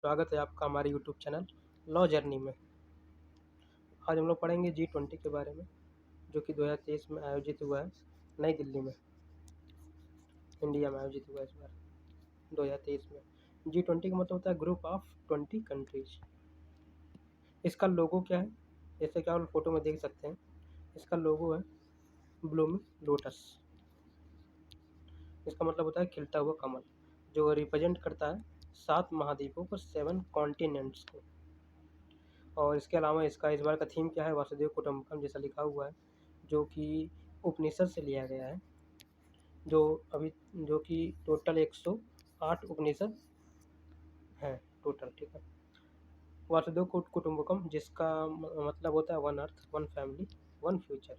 स्वागत है आपका हमारे यूट्यूब चैनल लॉ जर्नी में। आज हम लोग पढ़ेंगे G20 के बारे में, जो कि 2023 में आयोजित हुआ है नई दिल्ली में, इंडिया में आयोजित हुआ है इस बार 2023 में। G20 का मतलब होता है ग्रुप ऑफ 20 कंट्रीज। इसका लोगो क्या है, जैसे कि आप फोटो में देख सकते हैं, इसका लोगो है ब्लूमिंग लोटस। इसका मतलब होता है खिलता हुआ कमल, जो रिप्रेजेंट करता है 7 महाद्वीपों को, 7 कॉन्टिनेंट्स को। और इसके अलावा इसका इस बार का थीम क्या है, वासुदेव कुटुंबकम जैसा लिखा हुआ है, जो कि उपनिषद से लिया गया है, जो कि टोटल 108 उपनिषद हैं टोटल। ठीक है, वासुदेव कुटुंबकम, जिसका मतलब होता है one earth, one family, one future.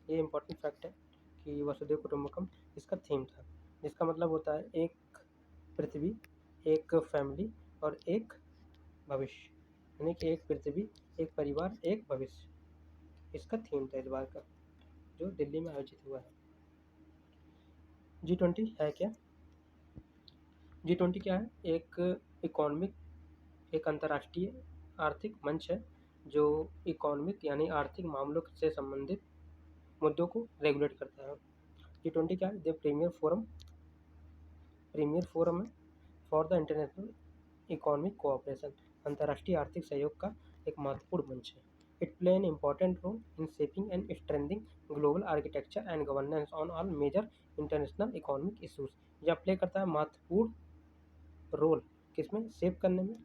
ये इंपॉर्टेंट फैक्ट है कि वासुदेव कुटुंबकम इसका थीम था, जिसका मतलब होता है एक पृथ्वी, एक फैमिली और एक भविष्य, यानी कि एक पृथ्वी, एक परिवार, एक भविष्य। इसका थीम था इस बार का, जो दिल्ली में आयोजित हुआ है। G20 है क्या? G20 क्या है? एक अंतर्राष्ट्रीय आर्थिक मंच है, जो इकोनॉमिक यानी आर्थिक मामलों से संबंधित मुद्दों को रेगुलेट करता है। G20 क्या है? प्रीमियर फोरम है for the international economic cooperation. अंतर्राष्ट्रीय आर्थिक सहयोग का एक महत्वपूर्ण मंच है। It play an important role in shaping and strengthening global architecture and governance on all major international economic issues. यह प्ले करता है महत्वपूर्ण रोल किसमें, शेप करने में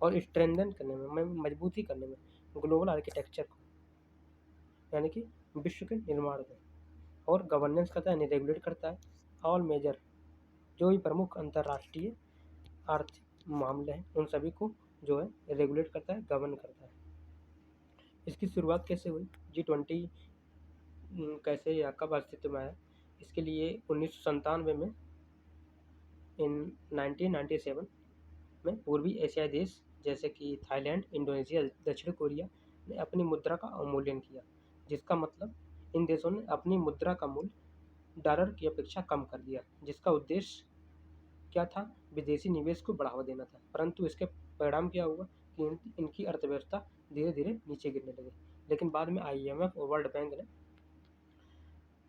और स्ट्रेंथन करने में, मजबूती करने में, ग्लोबल आर्किटेक्चर को, यानी कि विश्व के निर्माण में, और गवर्नेंस करता है यानी रेगुलेट करता है ऑल मेजर, जो भी प्रमुख अंतर्राष्ट्रीय आर्थिक मामले हैं उन सभी को जो है रेगुलेट करता है, गवर्न करता है। इसकी शुरुआत कैसे हुई, G20 कैसे या कब अस्तित्व में आया? इसके लिए 1997 में, इन 1997 में पूर्वी एशियाई देश जैसे कि थाईलैंड, इंडोनेशिया, दक्षिण कोरिया ने अपनी मुद्रा का अवमूल्यन किया, जिसका मतलब इन देशों ने अपनी मुद्रा का मूल्य डॉलर की अपेक्षा कम कर दिया, जिसका उद्देश्य क्या था, विदेशी निवेश को बढ़ावा देना था। परंतु इसके परिणाम क्या हुआ कि इनकी अर्थव्यवस्था धीरे धीरे नीचे गिरने लगी। लेकिन बाद में IMF और वर्ल्ड बैंक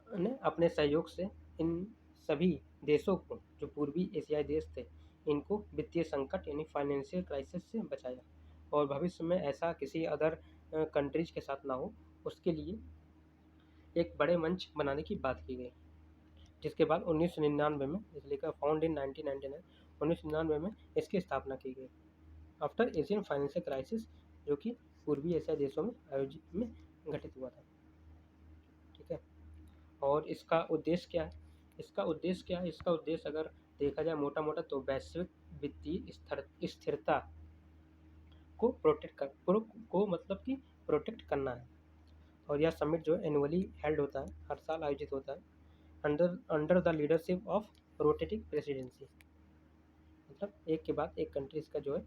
ने अपने सहयोग से इन सभी देशों को, जो पूर्वी एशियाई देश थे, इनको वित्तीय संकट यानी फाइनेंशियल क्राइसिस से बचाया, और भविष्य में ऐसा किसी अदर कंट्रीज के साथ ना हो, उसके लिए एक बड़े मंच बनाने की बात की गई। जिसके बाद 1999 में, इसलिए का फाउंड इन 1999, 1999 में इसकी स्थापना की गई आफ्टर एशियन फाइनेंशियल क्राइसिस, जो कि पूर्वी एशिया देशों में घटित हुआ था। ठीक है, और इसका उद्देश्य क्या है? इसका उद्देश्य अगर देखा जाए मोटा मोटा, तो वैश्विक वित्तीय स्थिरता को मतलब कि प्रोटेक्ट करना है। और यह समिट जो है एनुअली हेल्ड होता है, हर साल आयोजित होता है, under the leadership of rotating presidency. मतलब एक के बाद एक कंट्री इसका जो है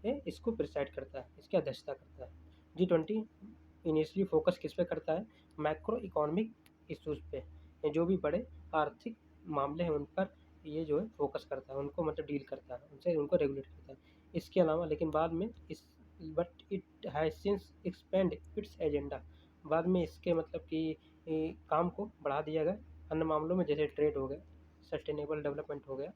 ये इसको प्रिसाइड करता है, इसकी अध्यक्षता करता है। G20 इनिशियली फोकस किस पे करता है, मैक्रो इकोनॉमिक इश्यूज पे, ये जो भी बड़े आर्थिक मामले हैं उन पर ये जो है फोकस करता है, उनको मतलब डील करता है, उनको रेगुलेट करता है। इसके अलावा लेकिन बाद में but it has since expand it's agenda, बाद में इसके मतलब कि काम को बढ़ा दिया गया अन्य मामलों में, जैसे ट्रेड हो गया, सस्टेनेबल डेवलपमेंट हो गया,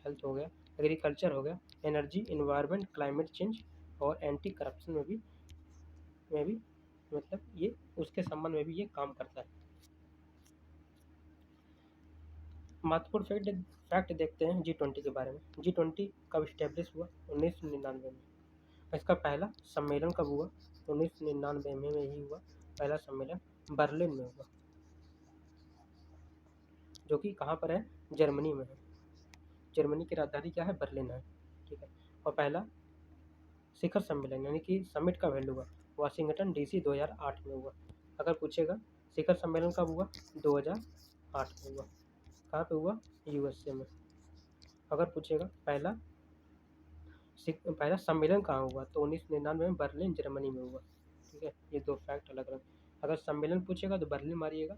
हेल्थ हो गया, एग्रीकल्चर हो गया, एनर्जी, इन्वायरमेंट, क्लाइमेट चेंज और एंटी करप्शन में भी मतलब ये उसके संबंध में भी ये काम करता है। महत्वपूर्ण फैक्ट देखते हैं G20 के बारे में। G20 कब स्टैब्लिश हुआ, 1999 में। इसका पहला सम्मेलन कब हुआ, 1999 में ही हुआ पहला सम्मेलन, बर्लिन में हुआ, जो कि कहाँ पर है, जर्मनी में है। जर्मनी की राजधानी क्या है, बर्लिन है। ठीक है, और पहला शिखर सम्मेलन यानी कि समिट कब हेल्ड हुआ, वाशिंगटन DC 2008 में हुआ। अगर पूछेगा शिखर सम्मेलन कब हुआ, 2008 में हुआ। कहाँ पे हुआ, USA में। अगर पूछेगा पहला सम्मेलन कहाँ हुआ, तो 1999 में बर्लिन जर्मनी में हुआ। ठीक है, ये दो फैक्ट अलग अलग। अगर सम्मेलन पूछेगा तो बर्लिन मारिएगा,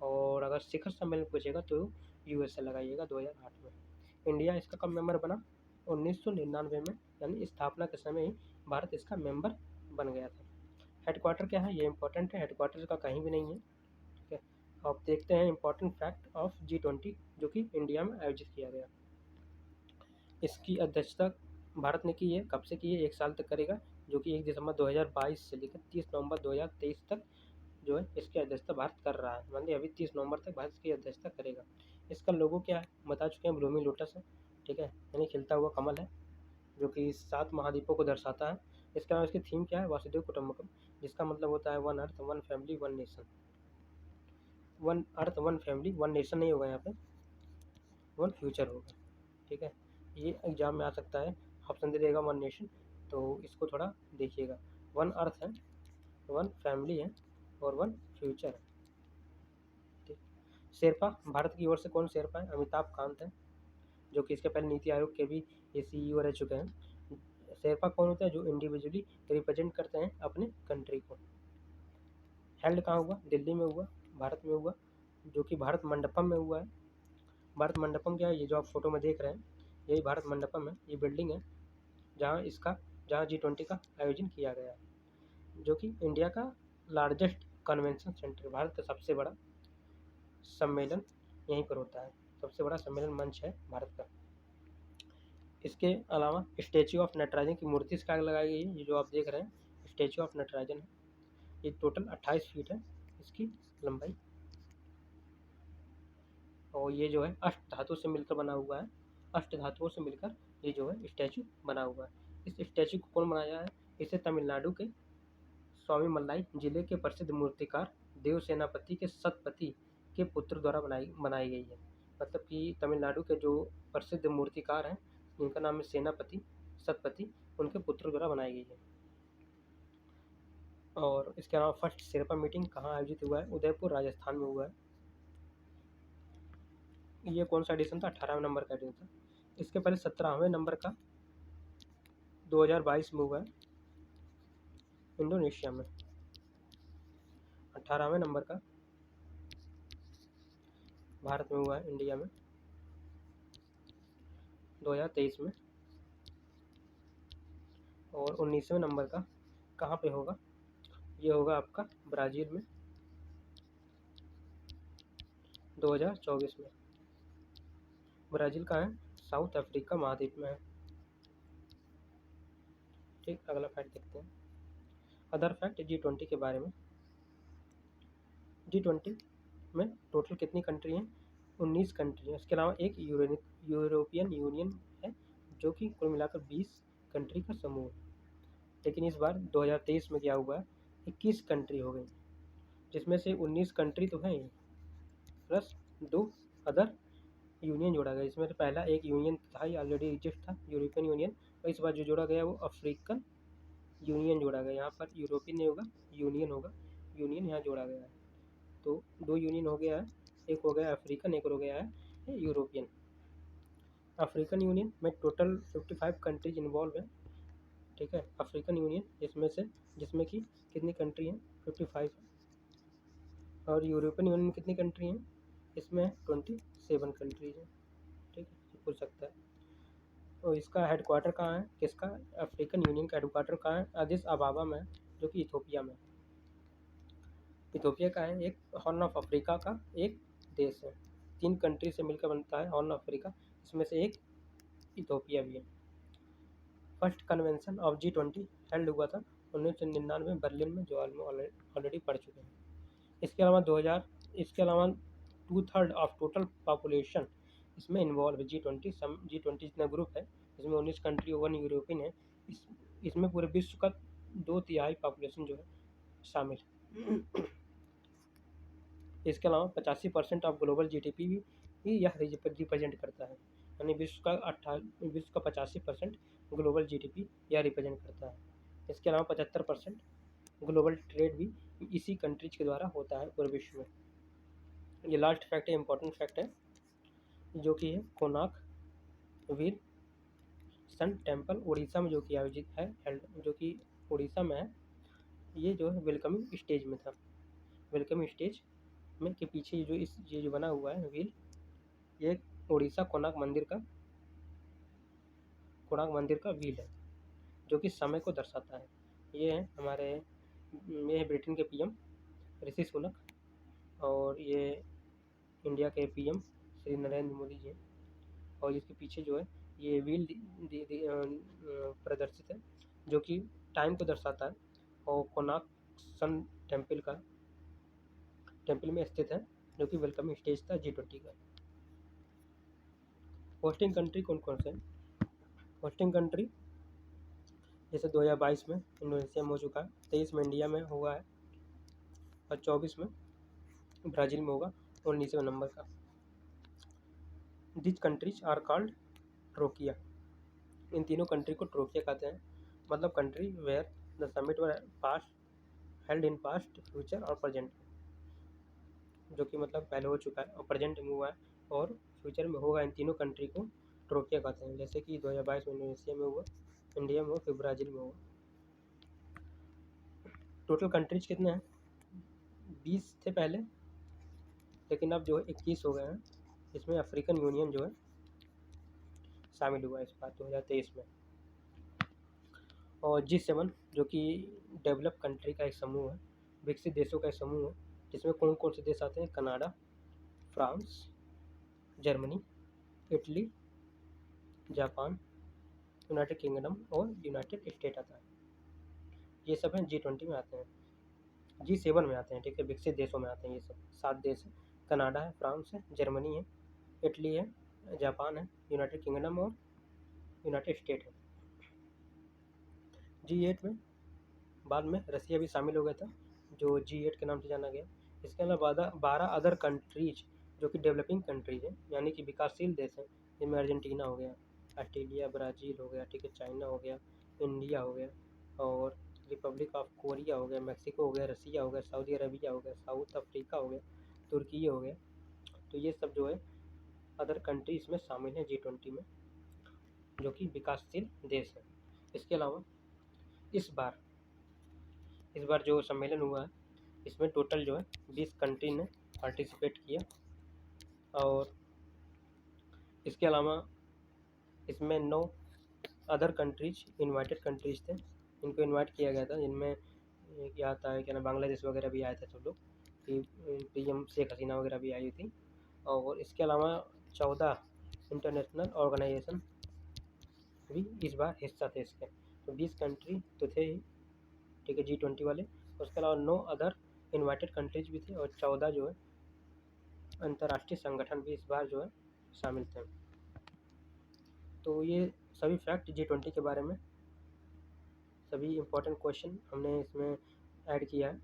और अगर शिखर सम्मेलन पूछेगा तो USA लगाइएगा 2008 में। इंडिया इसका कब मेंबर बना, 1999 में, यानी स्थापना के समय ही भारत इसका मेंबर बन गया था। हेडक्वार्टर क्या है, ये इंपॉर्टेंट है, हेडक्वार्टर का कहीं भी नहीं है। ठीक है, अब देखते हैं इंपॉर्टेंट फैक्ट ऑफ G20 जो कि इंडिया में आयोजित किया गया। इसकी अध्यक्षता भारत ने की है। कब से की है, 1 साल तक करेगा, जो कि 1 दिसंबर 2022 से लेकर 30 नवंबर 2023 तक जो है इसकी अध्यक्षता भारत कर रहा है। मान लीजिए अभी 30 नवंबर तक भारत इसकी अध्यक्षता करेगा। इसका लोगो क्या है बता चुके हैं, ब्लूमिंग लोटस है। ठीक है, यानी खिलता हुआ कमल है, जो कि 7 महाद्वीपों को दर्शाता है। इसके अलावा इसकी थीम क्या है, वासुदेव कुटुम्बकम, जिसका मतलब होता है one earth one family one nation. One earth one family one nation नहीं होगा यहाँ पे, वन फ्यूचर होगा। ठीक है, ये एग्जाम में आ सकता है, ऑप्शन दे देगा वन नेशन, तो इसको थोड़ा देखिएगा। वन अर्थ है, वन फैमिली है और वन फ्यूचर है। ठीक, शेरपा भारत की ओर से कौन शेरपा है, अमिताभ कांत है, जो कि इसके पहले नीति आयोग के भी ये CEO रह चुके हैं। शेरपा कौन होता है, जो इंडिविजुअली रिप्रेजेंट करते हैं अपने कंट्री को। हेल्ड कहाँ हुआ, दिल्ली में हुआ, भारत में हुआ, जो कि भारत मंडपम में हुआ है। भारत मंडपम क्या है, ये जो आप फोटो में देख रहे हैं यही भारत मंडपम है। ये बिल्डिंग है जहाँ G20 का आयोजन किया गया है, जो कि इंडिया का लार्जेस्ट कन्वेंशन सेंटर, भारत का सबसे बड़ा सम्मेलन यहीं पर होता है, सबसे बड़ा सम्मेलन मंच है भारत का। इसके अलावा स्टैचू ऑफ नटराजन की मूर्ति इसका लगाई गई है, ये जो आप देख रहे हैं स्टैचू ऑफ नटराजन है। ये टोटल 28 फीट है इसकी लंबाई, और ये जो है अष्ट धातु से मिलकर बना हुआ है। अष्ट धातुओं से मिलकर ये जो है स्टैचू बना हुआ है। इस स्टैचू को कौन बनाया है, इसे तमिलनाडु के स्वामी मल्लाई जिले के प्रसिद्ध मूर्तिकार देव सेनापति के सतपति के पुत्र द्वारा बनाई गई है। मतलब कि तमिलनाडु के जो प्रसिद्ध मूर्तिकार हैं जिनका नाम है सेनापति सतपति, उनके पुत्र द्वारा बनाई गई है। और इसके अलावा फर्स्ट शेरपा मीटिंग कहाँ आयोजित हुआ है, उदयपुर राजस्थान में हुआ है। ये कौन सा एडिशन था, 18वें नंबर का एडिशन था। इसके पहले 17वें नंबर का 2022 में हुआ है इंडोनेशिया में। 18वें नंबर का भारत में हुआ है इंडिया में 2023 में। और 19वें नंबर का कहाँ पे होगा, ये होगा आपका ब्राज़ील में 2024 में। ब्राज़ील का है, साउथ अफ्रीका महाद्वीप में है। ठीक, अगला फैक्ट देखते हैं, अदर फैक्ट G20 के बारे में। G20 में टोटल कितनी कंट्री हैं, 19 कंट्री हैं। इसके अलावा एक यूरोपियन यूनियन है, जो कि कुल मिलाकर 20 कंट्री का समूह है। लेकिन इस बार 2023 में क्या हुआ है, 21 कंट्री हो गई, जिसमें से 19 कंट्री तो हैं प्लस 2 अदर यूनियन जोड़ा गया। इसमें से पहला एक यूनियन था, ये ऑलरेडी एग्जिस्ट था, यूरोपियन यूनियन, और इस बार जो जोड़ा गया वो अफ्रीकन यूनियन जोड़ा गया। यहाँ पर यूरोपियन नहीं होगा, यूनियन होगा, यूनियन यहाँ जोड़ा गया है। तो 2 यूनियन हो गया है, एक हो गया अफ्रीकन, एक हो गया है यूरोपियन। अफ्रीकन यूनियन में टोटल 55 कंट्रीज इन्वॉल्व है। ठीक है, अफ्रीकन यूनियन इसमें से, जिसमें कि कितनी कंट्री हैं, 55 है। और यूरोपियन यूनियन में कितनी कंट्री हैं, इसमें 27 कंट्रीज हैं। ठीक है, पूछ सकता है। और इसका हेडक्वार्टर कहाँ है, किसका, अफ्रीकन यूनियन का हेडक्वार्टर कहाँ है, एडिस अबाबा में, जो कि इथोपिया में। इथोपिया का है, एक हॉर्न ऑफ अफ्रीका का एक देश है। 3 कंट्री से मिलकर बनता है हॉर्न ऑफ अफ्रीका, इसमें से एक इथोपिया भी है। First convention of G20 held हुआ था 1999 बर्लिन में, जो ऑलरेडी पढ़ चुके हैं। इसके अलावा 2/3 ऑफ टोटल पॉपुलेशन इसमें इन्वॉल्व है। G20 जितना ग्रुप है, इसमें 19 कंट्री 1 यूरोपियन है। इसमें पूरे विश्व का 2/3 पॉपुलेशन जो है शामिल है। इसके अलावा 85% ऑफ ग्लोबल GDP भी यह रिप्रेजेंट करता है, यानी विश्व का 85% ग्लोबल GDP यह रिप्रेजेंट करता है। इसके अलावा 75% ग्लोबल ट्रेड भी इसी कंट्रीज के द्वारा होता है पूरे विश्व में। ये लास्ट फैक्ट है, इंपॉर्टेंट फैक्ट है, जो कि है कोणार्क वीर सन टेम्पल उड़ीसा में, जो कि आयोजित है, जो कि उड़ीसा में है। ये जो है वेलकमिंग स्टेज में था। वेलकमिंग स्टेज में के पीछे ये जो बना हुआ है व्हील, ये उड़ीसा कोणार्क मंदिर का कोणार्क मंदिर का व्हील है, जो कि समय को दर्शाता है। ये है ब्रिटेन के पीएम ऋषि सुनक, और ये इंडिया के पीएम श्री नरेंद्र मोदी जी हैं। और इसके पीछे जो है ये व्हील प्रदर्शित है, जो कि टाइम को दर्शाता है, और कोणार्क सन टेम्पल में स्थित है, जो कि वेलकमिंग स्टेज था G20 का। होस्टिंग कंट्री कौन कौन से हैं? होस्टिंग कंट्री जैसे 2022 में इंडोनेशिया में हो चुका है, 23 में इंडिया में हुआ है, और 24 में ब्राज़ील में होगा 19वें नंबर का। This countries are called troika. इन तीनों कंट्री को ट्रोकिया कहते हैं, मतलब country where the summit were past held in past, future और प्रेजेंट, जो कि मतलब पहले हो चुका है और प्रेजेंट में हुआ है और फ्यूचर में होगा। इन तीनों कंट्री को ट्रोकिया कहते हैं, जैसे कि 2022 में इंडोनेशिया में हुआ, इंडिया में हुआ, फिर ब्राज़ील में हुआ। टोटल कंट्रीज कितने हैं? 20 थे पहले, लेकिन अब जो है 21 हो गए हैं। इसमें अफ्रीकन यूनियन जो है शामिल हुआ इस बार 2023 में। और G7 जो कि डेवलप कंट्री का एक समूह है, विकसित देशों का एक समूह है, जिसमें कौन कौन से देश आते हैं? Canada, France, Germany, Italy, Japan, United kingdom और यूनाइटेड स्टेट आता है। ये सब हैं G20 में आते हैं। G7 में आते हैं, ठीक है, विकसित देशों में आते हैं। ये सब 7 देश हैं, कनाडा है, फ्रांस है, जर्मनी है, इटली है, जापान है, यूनाइटेड किंगडम और यूनाइटेड स्टेट है। G8 में बाद में रसिया भी शामिल हो गया था, जो G8 के नाम से जाना गया। इसके अलावा 12 अदर कंट्रीज जो कि डेवलपिंग कंट्रीज हैं, यानी कि विकासशील देश हैं, जिनमें अर्जेंटीना हो गया, ऑस्ट्रेलिया, ब्राज़ील हो गया, ठीक है, चाइना हो गया, इंडिया हो गया, और रिपब्लिक ऑफ कोरिया हो गया, मैक्सिको हो गया, रसिया हो गया, सऊदी अरबिया हो गया, साउथ अफ्रीका हो गया, तुर्की हो गया। तो ये सब जो है अदर कंट्रीज में शामिल हैं G20 में, जो कि विकासशील देश हैं। इसके अलावा इस बार जो सम्मेलन हुआ है, इसमें टोटल जो है 20 कंट्री ने पार्टिसिपेट किया, और इसके अलावा इसमें 9 अदर कंट्रीज इनवाइटेड कंट्रीज थे, इनको इनवाइट किया गया था, जिनमें क्या आता है, क्या ना, बांग्लादेश वगैरह भी आए थे सब लोग, पीएम शेख हसीना वगैरह भी आई थी। और इसके अलावा 14 इंटरनेशनल ऑर्गेनाइजेशन भी इस बार हिस्सा थे इसके। तो 20 कंट्री तो थे ही, ठीक है, G20 वाले। उसके अलावा 9 अदर इनवाइटेड कंट्रीज भी थे, और 14 जो है अंतर्राष्ट्रीय संगठन भी इस बार जो है शामिल थे। तो ये सभी फैक्ट G20 के बारे में, सभी इम्पोर्टेंट क्वेश्चन हमने इसमें ऐड किया है।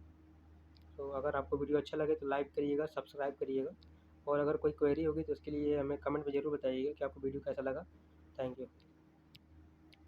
तो अगर आपको वीडियो अच्छा लगे तो लाइक करिएगा, सब्सक्राइब करिएगा, और अगर कोई क्वेरी होगी तो उसके लिए हमें कमेंट में ज़रूर बताइएगा कि आपको वीडियो कैसा लगा। Thank you.